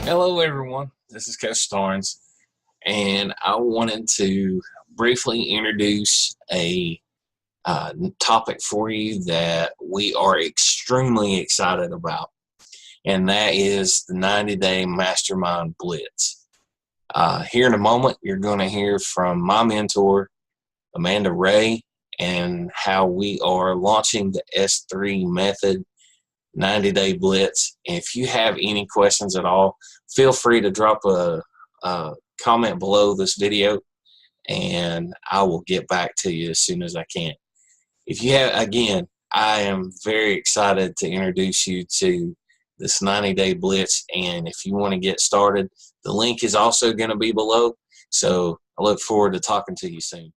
Hello everyone, this is Coach Starnes, and I wanted to briefly introduce a topic for you that we are extremely excited about, and that is the 90-day Mastermind Blitz. Here in a moment, you're going to hear from my mentor, Amanda Ray, and how we are launching the S3 method 90-day Blitz. If you have any questions at all, feel free to drop a comment below this video and I will get back to you as soon as I can. If you have, again, I am very excited to introduce you to this 90-day Blitz, and if you want to get started, the link is also going to be below, so I look forward to talking to you soon.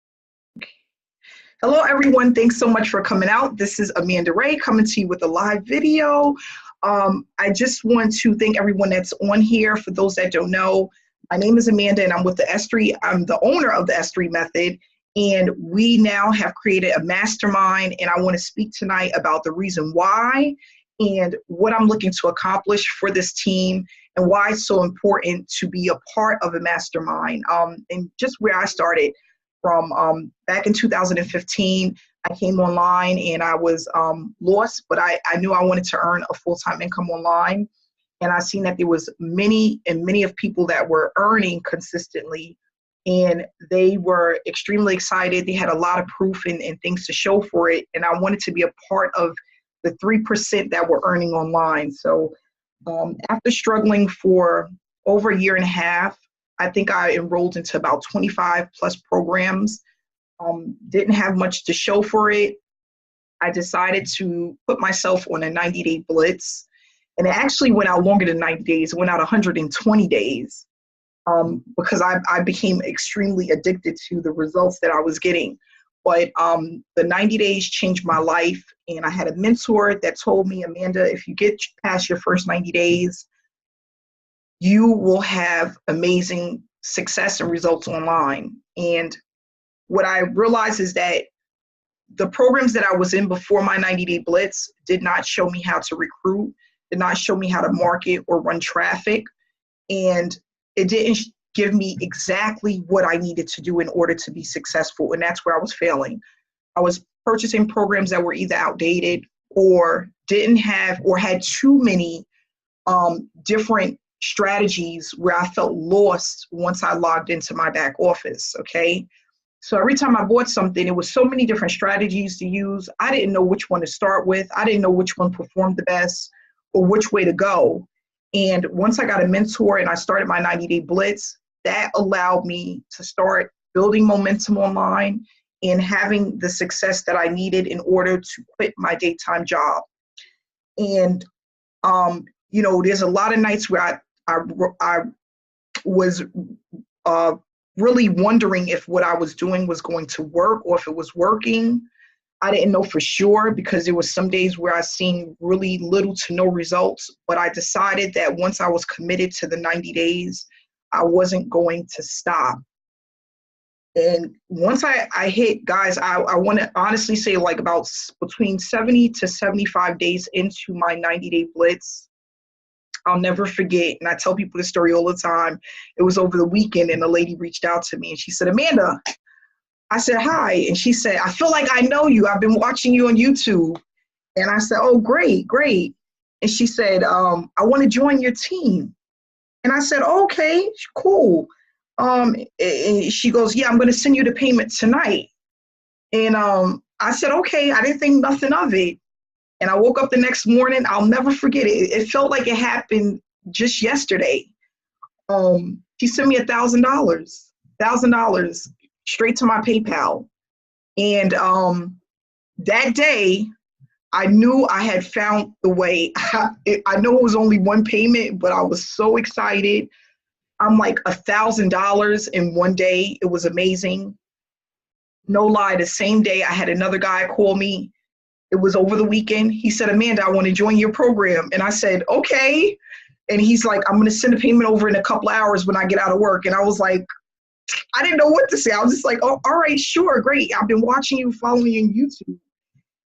Hello, everyone. Thanks so much for coming out. This is Amanda Ray coming to you with a live video. I just want to thank everyone that's on here. For those that don't know, my name is Amanda and I'm with the S3. I'm the owner of the S3 method, and we now have created a mastermind, and I want to speak tonight about the reason why and what I'm looking to accomplish for this team and why it's so important to be a part of a mastermind. And just where I started from back in 2015, I came online and I was lost, but I knew I wanted to earn a full-time income online. And I seen that there was many of people that were earning consistently, and they were extremely excited. They had a lot of proof and things to show for it. And I wanted to be a part of the 3% that were earning online. So after struggling for over a year and a half, I think I enrolled into about 25 plus programs. Didn't have much to show for it. I decided to put myself on a 90-day Blitz. And it actually went out longer than 90 days. It went out 120 days because I became extremely addicted to the results that I was getting. But the 90 days changed my life. And I had a mentor that told me, Amanda, if you get past your first 90 days, you will have amazing success and results online. And what I realized is that the programs that I was in before my 90-day Blitz did not show me how to recruit, did not show me how to market or run traffic. And it didn't give me exactly what I needed to do in order to be successful. And that's where I was failing. I was purchasing programs that were either outdated or didn't have or had too many different strategies where I felt lost once I logged into my back office, okay? So every time I bought something, it was so many different strategies to use. I didn't know which one to start with. I didn't know which one performed the best or which way to go. And once I got a mentor and I started my 90-day Blitz, that allowed me to start building momentum online and having the success that I needed in order to quit my daytime job. And, you know, there's a lot of nights where I was really wondering if what I was doing was going to work or if it was working. I didn't know for sure because there was some days where I seen really little to no results, but I decided that once I was committed to the 90 days, I wasn't going to stop. And once I hit, guys, I want to honestly say like about between 70 to 75 days into my 90-day Blitz, I'll never forget, and I tell people this story all the time. It was over the weekend, and a lady reached out to me, and she said, Amanda. I said, hi. And she said, I feel like I know you. I've been watching you on YouTube. And I said, oh, great. And she said, I want to join your team. And I said, okay, cool. And she goes, yeah, I'm going to send you the payment tonight. And I said, okay, I didn't think nothing of it. And I woke up the next morning. I'll never forget it. It felt like it happened just yesterday. She sent me $1,000 straight to my PayPal. And that day, I knew I had found the way. I know it was only one payment, but I was so excited. I'm like $1,000 in one day. It was amazing. No lie, the same day I had another guy call me. It was over the weekend. He said, Amanda, I want to join your program. And I said, okay. And he's like, I'm going to send a payment over in a couple hours when I get out of work. And I was like, I didn't know what to say. I was just like, oh, all right, sure, great. I've been watching you, following you on YouTube.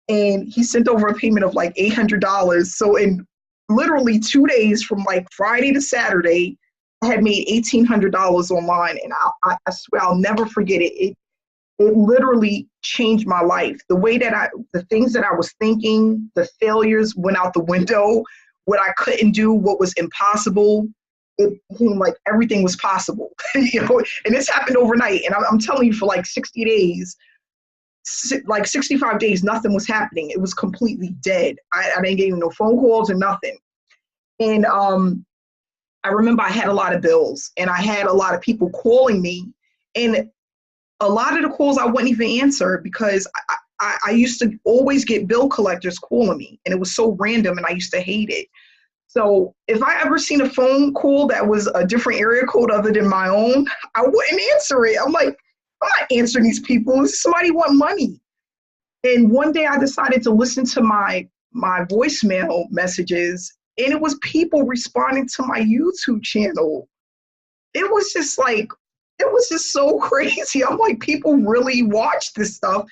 And he sent over a payment of like $800. So in literally 2 days from like Friday to Saturday, I had made $1,800 online. And I swear I'll never forget it. It literally changed my life. The way that the things that I was thinking, the failures went out the window, what I couldn't do, what was impossible. It seemed like everything was possible, and this happened overnight. And I'm telling you, for like 60 days, like 65 days, nothing was happening. It was completely dead. I didn't get no phone calls or nothing. And I remember I had a lot of bills, and I had a lot of people calling me, and a lot of the calls I wouldn't even answer because I used to always get bill collectors calling me, and it was so random, and I used to hate it. So if I ever seen a phone call that was a different area code other than my own, I wouldn't answer it. I'm like, I'm not answering these people. Somebody want money. And one day I decided to listen to my voicemail messages, and it was people responding to my YouTube channel. It was just so crazy. I'm like, people really watch this stuff,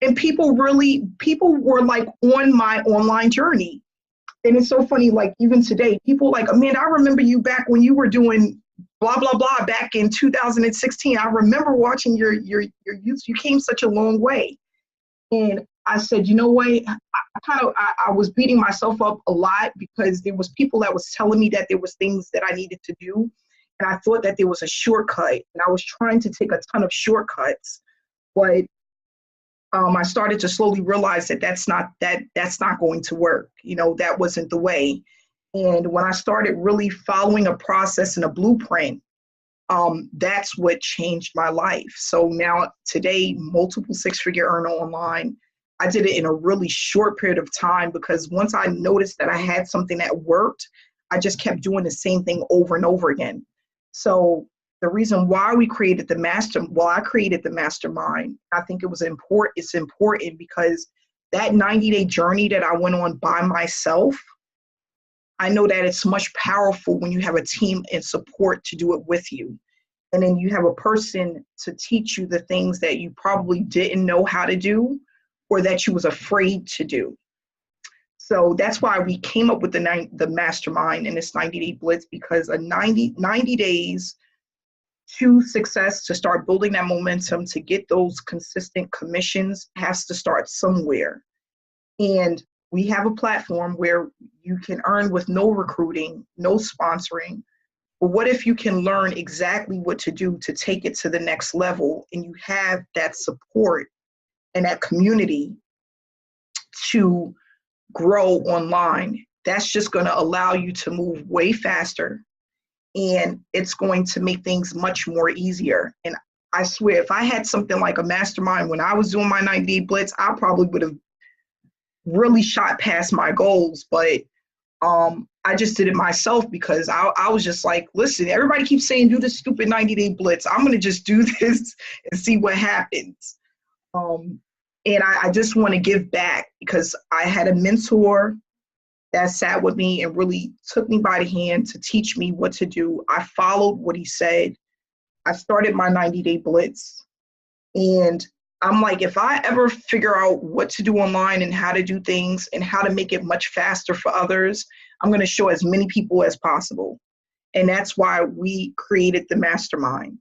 and people were like on my online journey. And it's so funny, like even today, people like, Amanda, I remember you back when you were doing blah, blah, blah back in 2016. I remember watching your youth. You came such a long way. And I said, you know what? I was beating myself up a lot because there was people that was telling me that there was things that I needed to do. And I thought that there was a shortcut. And I was trying to take a ton of shortcuts. But I started to slowly realize that that's not going to work. That wasn't the way. And when I started really following a process and a blueprint, that's what changed my life. So now today, multiple six-figure earner online. I did it in a really short period of time because once I noticed that I had something that worked, I just kept doing the same thing over and over again. So the reason why I created the Mastermind, I think it's important because that 90-day journey that I went on by myself, I know that it's much powerful when you have a team and support to do it with you. And then you have a person to teach you the things that you probably didn't know how to do or that you was afraid to do. So that's why we came up with the Mastermind and this 90-day Blitz, because a 90 days to success, to start building that momentum, to get those consistent commissions has to start somewhere. And we have a platform where you can earn with no recruiting, no sponsoring. But what if you can learn exactly what to do to take it to the next level, and you have that support and that community to grow online? That's just going to allow you to move way faster, and it's going to make things much more easier. And I swear, if I had something like a Mastermind when I was doing my 90-day Blitz, I probably would have really shot past my goals. But I just did it myself because I was just like, listen, everybody keeps saying do this stupid 90-day Blitz. I'm going to just do this and see what happens. And I just want to give back because I had a mentor that sat with me and really took me by the hand to teach me what to do. I followed what he said. I started my 90-day Blitz. And I'm like, if I ever figure out what to do online and how to do things and how to make it much faster for others, I'm going to show as many people as possible. And that's why we created the Mastermind.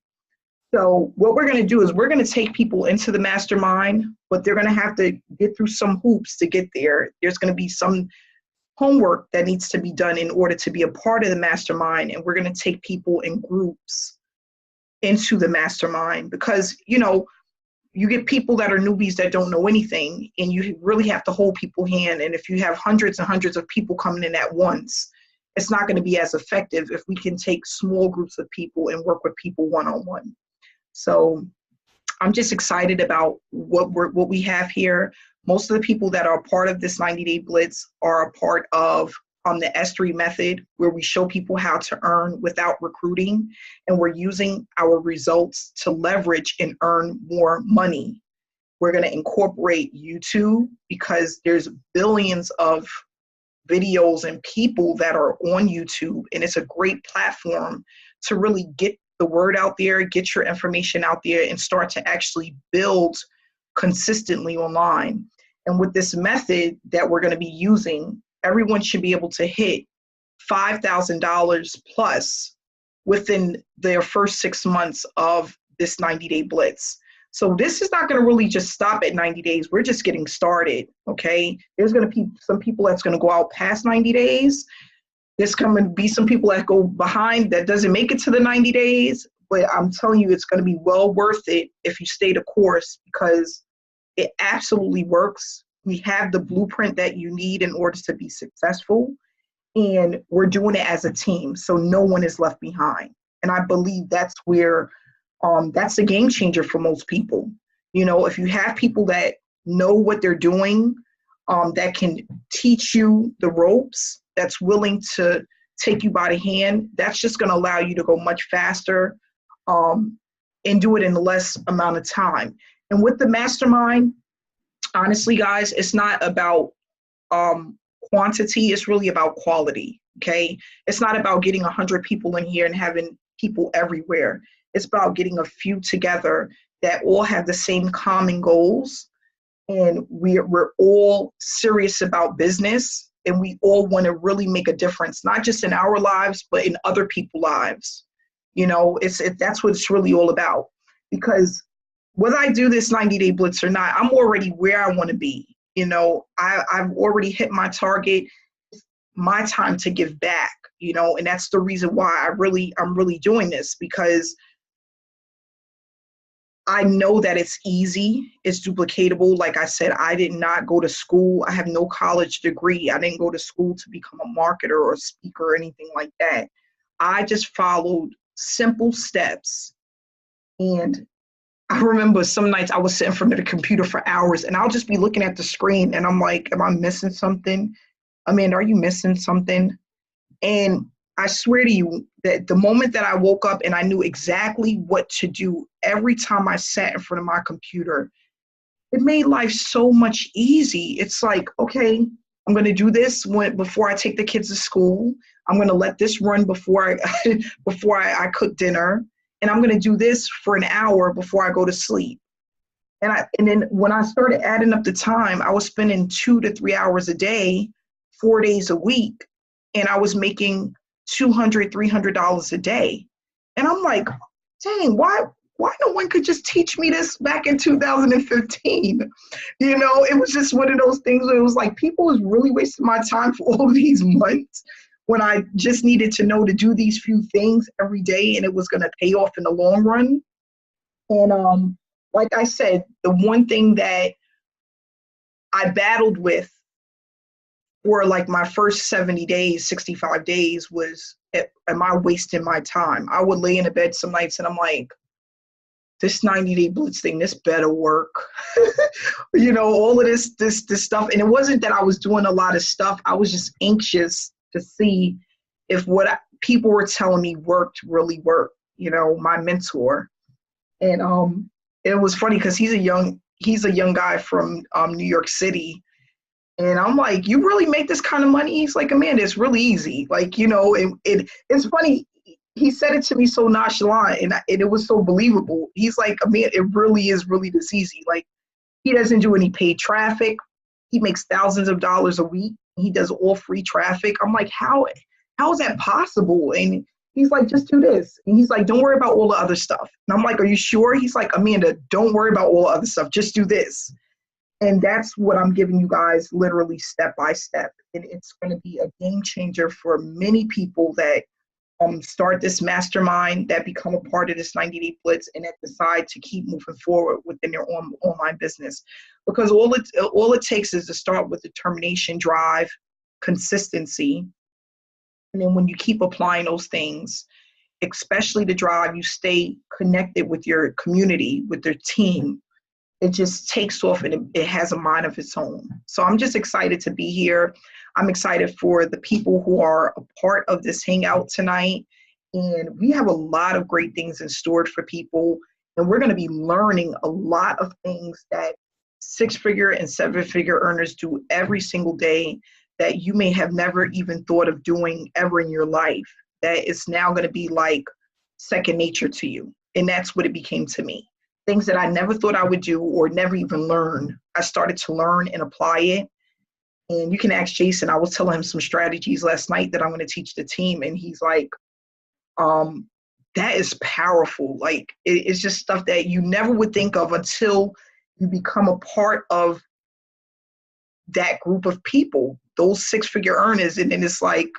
So what we're going to do is we're going to take people into the Mastermind, but they're going to have to get through some hoops to get there. There's going to be some homework that needs to be done in order to be a part of the Mastermind. And we're going to take people in groups into the Mastermind because, you get people that are newbies that don't know anything, and you really have to hold people's hand. And if you have hundreds and hundreds of people coming in at once, it's not going to be as effective if we can take small groups of people and work with people one-on-one. So I'm just excited about what we have here. Most of the people that are part of this 90-day Blitz are a part of the S3 method, where we show people how to earn without recruiting, and we're using our results to leverage and earn more money. We're going to incorporate YouTube because there's billions of videos and people that are on YouTube, and it's a great platform to really get the word out there, get your information out there, and start to actually build consistently online. And with this method that we're going to be using, everyone should be able to hit $5,000 plus within their first 6 months of this 90-day blitz. So this is not going to really just stop at 90 days. We're just getting started, okay? There's going to be some people that's going to go out past 90 days. There's going to be some people that go behind that doesn't make it to the 90 days. But I'm telling you, it's going to be well worth it if you stay the course, because it absolutely works. We have the blueprint that you need in order to be successful, and we're doing it as a team, so no one is left behind. And I believe that's where that's a game changer for most people. You know, if you have people that know what they're doing, that can teach you the ropes, that's willing to take you by the hand, that's just going to allow you to go much faster, and do it in less amount of time. And with the mastermind, honestly, guys, it's not about quantity, it's really about quality, okay? It's not about getting 100 people in here and having people everywhere. It's about getting a few together that all have the same common goals, and we're all serious about business, and we all want to really make a difference, not just in our lives, but in other people's lives. You know, that's what it's really all about. Because whether I do this 90-day blitz or not, I'm already where I want to be. You know, I've already hit my target. It's my time to give back, you know, and that's the reason why I'm really doing this, because I know that it's easy, it's duplicatable. Like I said, I did not go to school. I have no college degree. I didn't go to school to become a marketer or a speaker or anything like that. I just followed simple steps. And I remember some nights I was sitting in front of the computer for hours, and I'll just be looking at the screen and I'm like, am I missing something? Amanda, are you missing something? And I swear to you that the moment that I woke up and I knew exactly what to do every time I sat in front of my computer, it made life so much easy. It's like, okay, I'm going to do this before I take the kids to school. I'm going to let this run before I cook dinner. And I'm going to do this for an hour before I go to sleep. And then when I started adding up the time, I was spending 2 to 3 hours a day, 4 days a week, and I was making $200, $300 a day. And I'm like, dang, why no one could just teach me this back in 2015? You know, it was just one of those things where it was like, people was really wasting my time for all these months when I just needed to know to do these few things every day, and it was going to pay off in the long run. And like I said, the one thing that I battled with for like my first 70 days, 65 days was, am I wasting my time? I would lay in the bed some nights and I'm like, this 90-day blitz thing, this better work. You know, all of this stuff. And it wasn't that I was doing a lot of stuff. I was just anxious to see if what people were telling me really worked, you know, my mentor. And it was funny because he's a young guy from New York City. And I'm like, you really make this kind of money? He's like, Amanda, it's really easy. Like, you know, it's funny. He said it to me so nonchalant, and it was so believable. He's like, Amanda, it really is really this easy. Like, he doesn't do any paid traffic. He makes thousands of dollars a week. He does all free traffic. I'm like, how is that possible? And he's like, just do this. And he's like, don't worry about all the other stuff. And I'm like, are you sure? He's like, Amanda, don't worry about all the other stuff. Just do this. And that's what I'm giving you guys, literally step by step. And it's going to be a game changer for many people that start this mastermind, that become a part of this 90-day blitz, and that decide to keep moving forward within their online business. Because all it takes is to start with determination, drive, consistency. And then when you keep applying those things, especially the drive, you stay connected with your community, with their team. It just takes off, and it has a mind of its own. So I'm just excited to be here. I'm excited for the people who are a part of this hangout tonight. And we have a lot of great things in store for people. And we're going to be learning a lot of things that 6-figure and 7-figure earners do every single day that you may have never even thought of doing ever in your life. That is now going to be like second nature to you. And that's what it became to me. Things that I never thought I would do or never even learn. I started to learn and apply it. And you can ask Jason. I was telling him some strategies last night that I'm going to teach the team. And he's like, that is powerful. Like, it's just stuff that you never would think of until you become a part of that group of people, those 6-figure earners. And then it's like,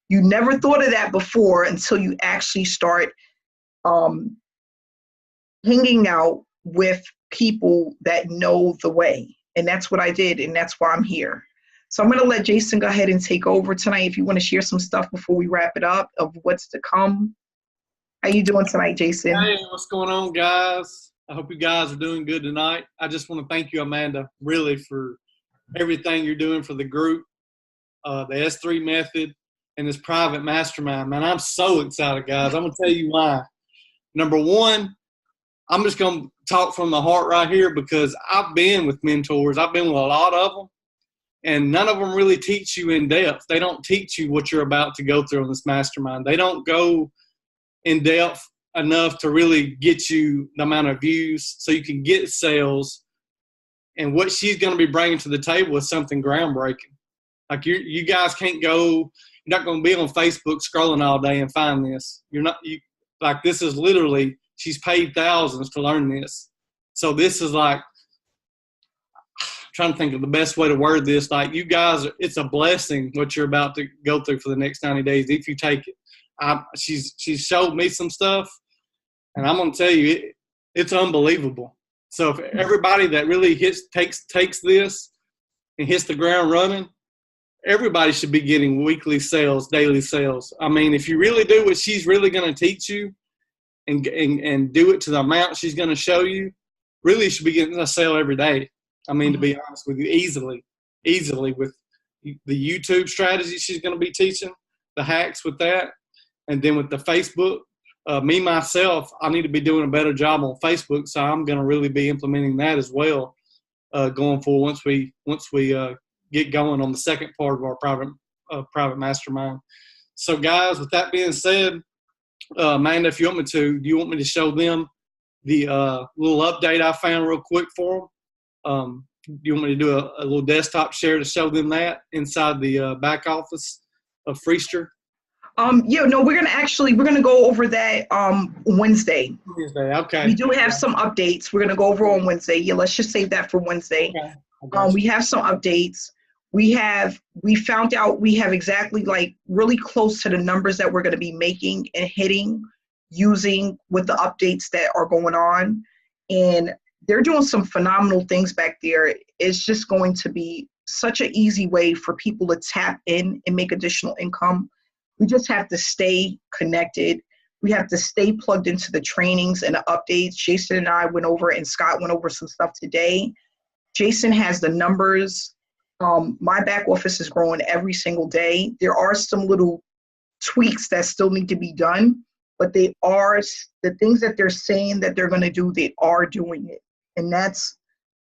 you never thought of that before until you actually start hanging out with people that know the way. And that's what I did. And that's why I'm here. So I'm going to let Jason go ahead and take over tonight. If you want to share some stuff before we wrap it up of what's to come. How you doing tonight, Jason? Hey, what's going on, guys? I hope you guys are doing good tonight. I just want to thank you, Amanda, really, for everything you're doing for the group, the S3 method, and this private mastermind. Man, I'm so excited, guys. I'm going to tell you why. Number one, I'm just going to talk from the heart right here because I've been with mentors. I've been with a lot of them, and none of them really teach you in depth. They don't teach you what you're about to go through in this mastermind. They don't go in depth enough to really get you the amount of views so you can get sales. And what she's going to be bringing to the table is something groundbreaking. Like you guys can't go, you're not going to be on Facebook scrolling all day and find this. Like this is literally, she's paid thousands to learn this. So this is like, I'm trying to think of the best way to word this. Like you guys, it's a blessing what you're about to go through for the next 90 days if you take it. She's showed me some stuff, and I'm going to tell you, it's unbelievable. So if everybody that really takes this and hits the ground running, everybody should be getting weekly sales, daily sales. I mean, if you really do what she's really going to teach you and do it to the amount she's going to show you, really you should be getting a sale every day. I mean, to be honest with you, easily with the YouTube strategy she's going to be teaching, the hacks with that. And then with the Facebook, myself, I need to be doing a better job on Facebook, so I'm going to really be implementing that as well going forward once we get going on the second part of our private mastermind. So, guys, with that being said, Amanda, if you want me to, do you want me to show them the little update I found real quick for them? Do you want me to do a little desktop share to show them that inside the back office of Freester? We're gonna go over that Wednesday. Wednesday, okay. We do have some updates. We're gonna go over on Wednesday. Yeah, let's just save that for Wednesday. Okay. We have some updates. We found out we have exactly like really close to the numbers that we're gonna be making and hitting using with the updates that are going on. And they're doing some phenomenal things back there. It's just going to be such an easy way for people to tap in and make additional income. We just have to stay connected. We have to stay plugged into the trainings and the updates. Jason and I went over, and Scott went over some stuff today. Jason has the numbers. My back office is growing every single day. There are some little tweaks that still need to be done, but they are the things that they're saying that they're going to do, they are doing it. And that's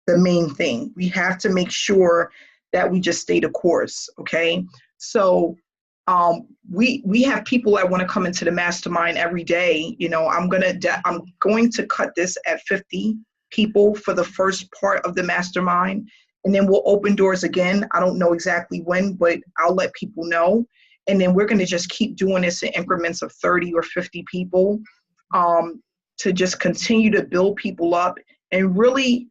the main thing. We have to make sure that we just stay the course, okay? So we have people that want to come into the mastermind every day. You know, I'm going to cut this at 50 people for the first part of the mastermind, and then we'll open doors again. I don't know exactly when, but I'll let people know. And then we're going to just keep doing this in increments of 30 or 50 people to just continue to build people up. And really,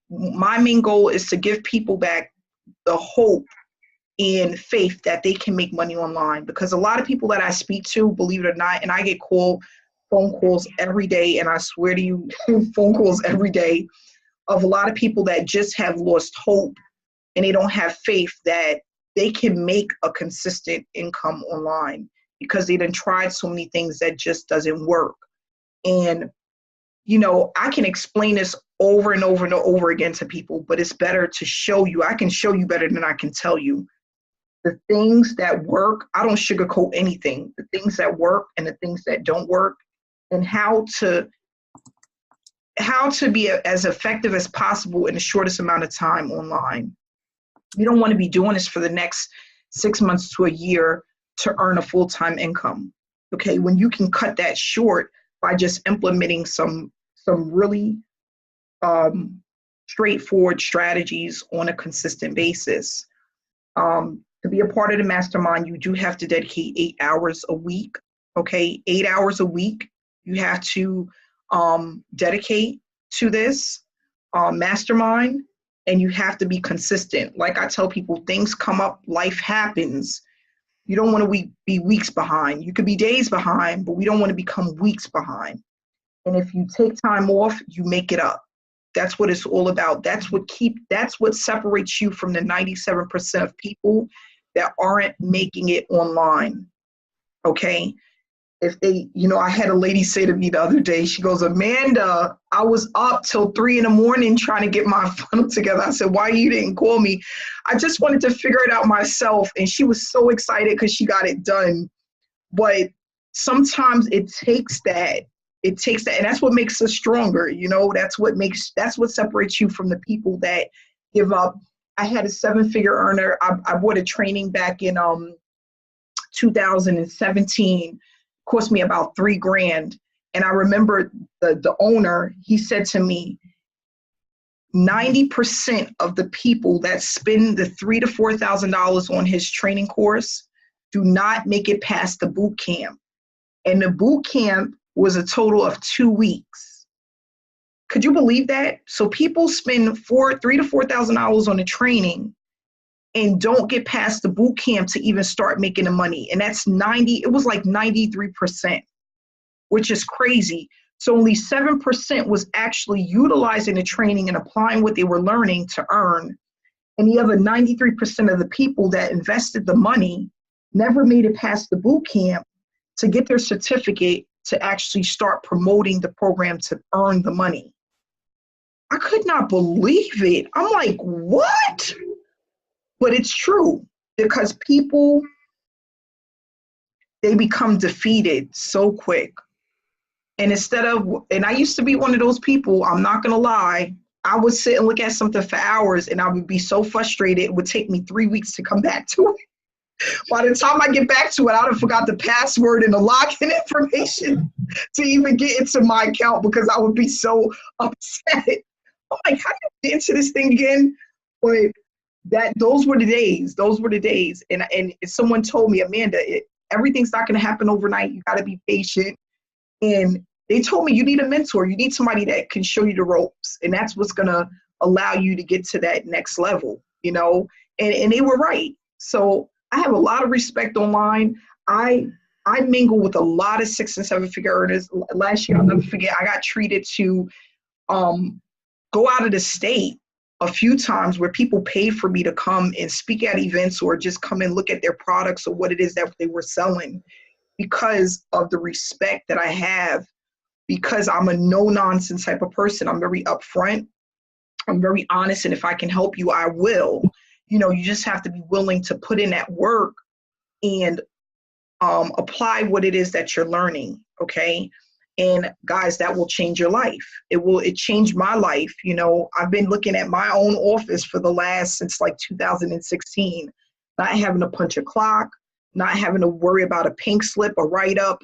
my main goal is to give people back the hope and faith that they can make money online, because a lot of people that I speak to, believe it or not, and I get phone calls every day, and I swear to you, phone calls every day of a lot of people that just have lost hope and they don't have faith that they can make a consistent income online because they done tried so many things that just doesn't work. And, you know, I can explain this over and over and over again to people, but it's better to show you. I can show you better than I can tell you. The things that work, I don't sugarcoat anything. The things that work and the things that don't work, and how to be as effective as possible in the shortest amount of time online. You don't want to be doing this for the next 6 months to a year to earn a full-time income. Okay, when you can cut that short by just implementing some really straightforward strategies on a consistent basis. To be a part of the mastermind, you do have to dedicate 8 hours a week. Okay, 8 hours a week. You have to dedicate to this mastermind, and you have to be consistent. Like I tell people, things come up, life happens. You don't want to be weeks behind. You could be days behind, but we don't want to become weeks behind. And if you take time off, you make it up. That's what it's all about. That's what separates you from the 97% of people that aren't making it online. Okay? If they, I had a lady say to me the other day, she goes, Amanda, I was up till 3 a.m. trying to get my funnel together. I said, why you didn't call me? I just wanted to figure it out myself. And she was so excited because she got it done. But sometimes it takes that. And that's what makes us stronger. That's what separates you from the people that give up. I had a 7-figure earner. I bought a training back in 2017. Cost me about $3,000. And I remember the owner, he said to me, 90% of the people that spend the $3,000 to $4,000 on his training course do not make it past the boot camp. And the boot camp was a total of 2 weeks. Could you believe that? So people spend $3,000 to $4,000 on the training and don't get past the boot camp to even start making the money. And that's it was like 93%, which is crazy. So only 7% was actually utilizing the training and applying what they were learning to earn. And the other 93% of the people that invested the money never made it past the boot camp to get their certificate to actually start promoting the program to earn the money. I could not believe it. I'm like, what? But it's true, because people, they become defeated so quick. And I used to be one of those people, I'm not going to lie, I would sit and look at something for hours and I would be so frustrated, it would take me 3 weeks to come back to it. By the time I get back to it, I'd have forgot the password and the login information to even get into my account, because I would be so upset. I'm like, how do you get into this thing again? But those were the days. And someone told me, Amanda, everything's not going to happen overnight. You got to be patient. And they told me you need a mentor. You need somebody that can show you the ropes. And that's what's going to allow you to get to that next level, and they were right. So I have a lot of respect online. I mingle with a lot of 6- and 7-figure earners. Last year, I'll never forget, I got treated to go out of the state a few times where people paid for me to come and speak at events or just come and look at their products or what it is that they were selling, because of the respect that I have, because I'm a no-nonsense type of person. I'm very upfront. I'm very honest. And if I can help you, I will. You just have to be willing to put in that work and apply what it is that you're learning. Okay. And guys, that will change your life. It changed my life. I've been looking at my own office since like 2016, not having to punch a clock, not having to worry about a pink slip, a write-up,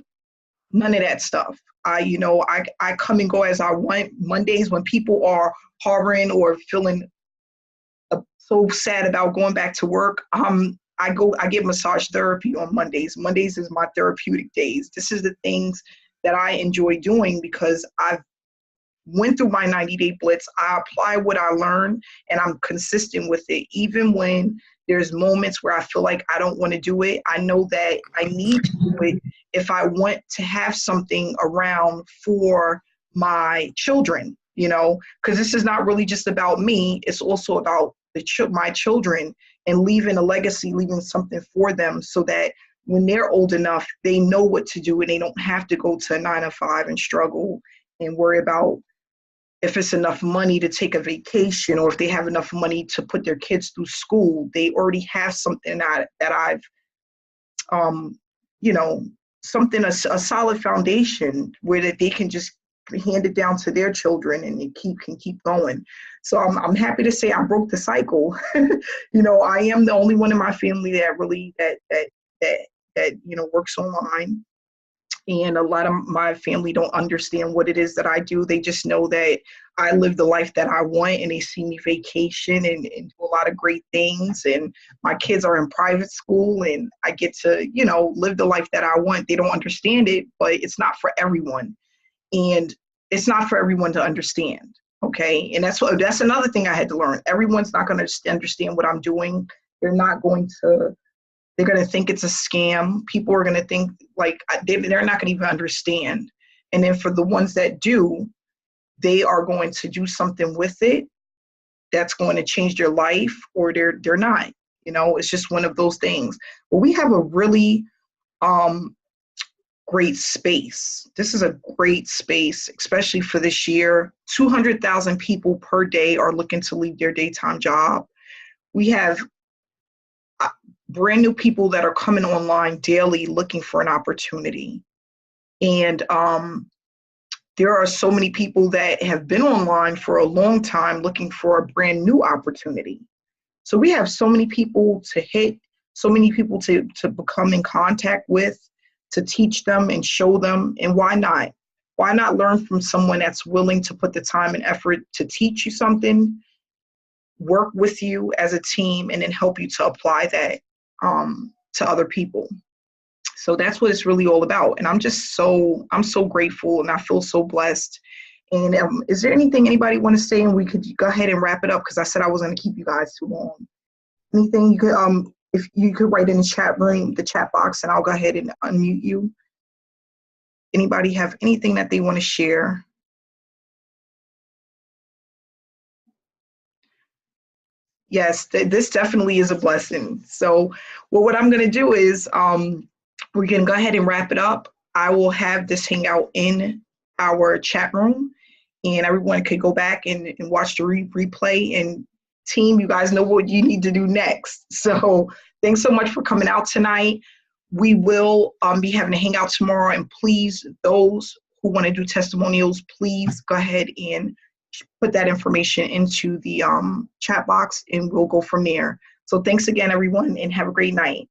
none of that stuff. I come and go as I want. Mondays, when people are harboring or feeling so sad about going back to work, I get massage therapy on Mondays. Mondays is my therapeutic days. This is the things that I enjoy doing because I've went through my 90-day blitz. I apply what I learn and I'm consistent with it. Even when there's moments where I feel like I don't want to do it, I know that I need to do it if I want to have something around for my children, because this is not really just about me. It's also about my children and leaving a legacy, leaving something for them so that when they're old enough, they know what to do and they don't have to go to a 9-to-5 and struggle and worry about if it's enough money to take a vacation or if they have enough money to put their kids through school. They already have something that I've, a solid foundation where that they can just hand it down to their children and they can keep going. So I'm happy to say I broke the cycle. I am the only one in my family that really works online. And a lot of my family don't understand what it is that I do. They just know that I live the life that I want, and they see me vacation and do a a lot of great things, and my kids are in private school, and I get to, you know, live the life that I want. They don't understand it, but it's not for everyone. And it's not for everyone to understand. Okay. And that's another thing I had to learn. Everyone's not going to understand what I'm doing. They're going to think it's a scam. People are going to think like they're not going to even understand. And then for the ones that do, they are going to do something with it that's going to change their life, or they're not. You know, it's just one of those things. But we have a really great space. This is a great space, especially for this year. 200,000 people per day are looking to leave their daytime job. We have brand new people that are coming online daily looking for an opportunity. And there are so many people that have been online for a long time looking for a brand new opportunity. So we have so many people to hit, so many people to become in contact with, to teach them and show them. And why not? Why not learn from someone that's willing to put the time and effort to teach you something, work with you as a team, and then help you to apply that to other people. So that's what it's really all about. And I'm so grateful, and I feel so blessed. And is there anything anybody want to say? And we could go ahead and wrap it up, because I said I wasn't going to keep you guys too long. Anything you could, if you could write in the chat room, the chat box, and I'll go ahead and unmute you. Anybody have anything that they want to share? Yes, this definitely is a blessing. So, well, what I'm going to do is we're going to go ahead and wrap it up. I will have this hangout in our chat room, and everyone could go back and watch the replay. And team, you guys know what you need to do next. So thanks so much for coming out tonight. We will be having a hangout tomorrow, and please, those who want to do testimonials, please go ahead and put that information into the chat box, and we'll go from there. So thanks again, everyone, and have a great night.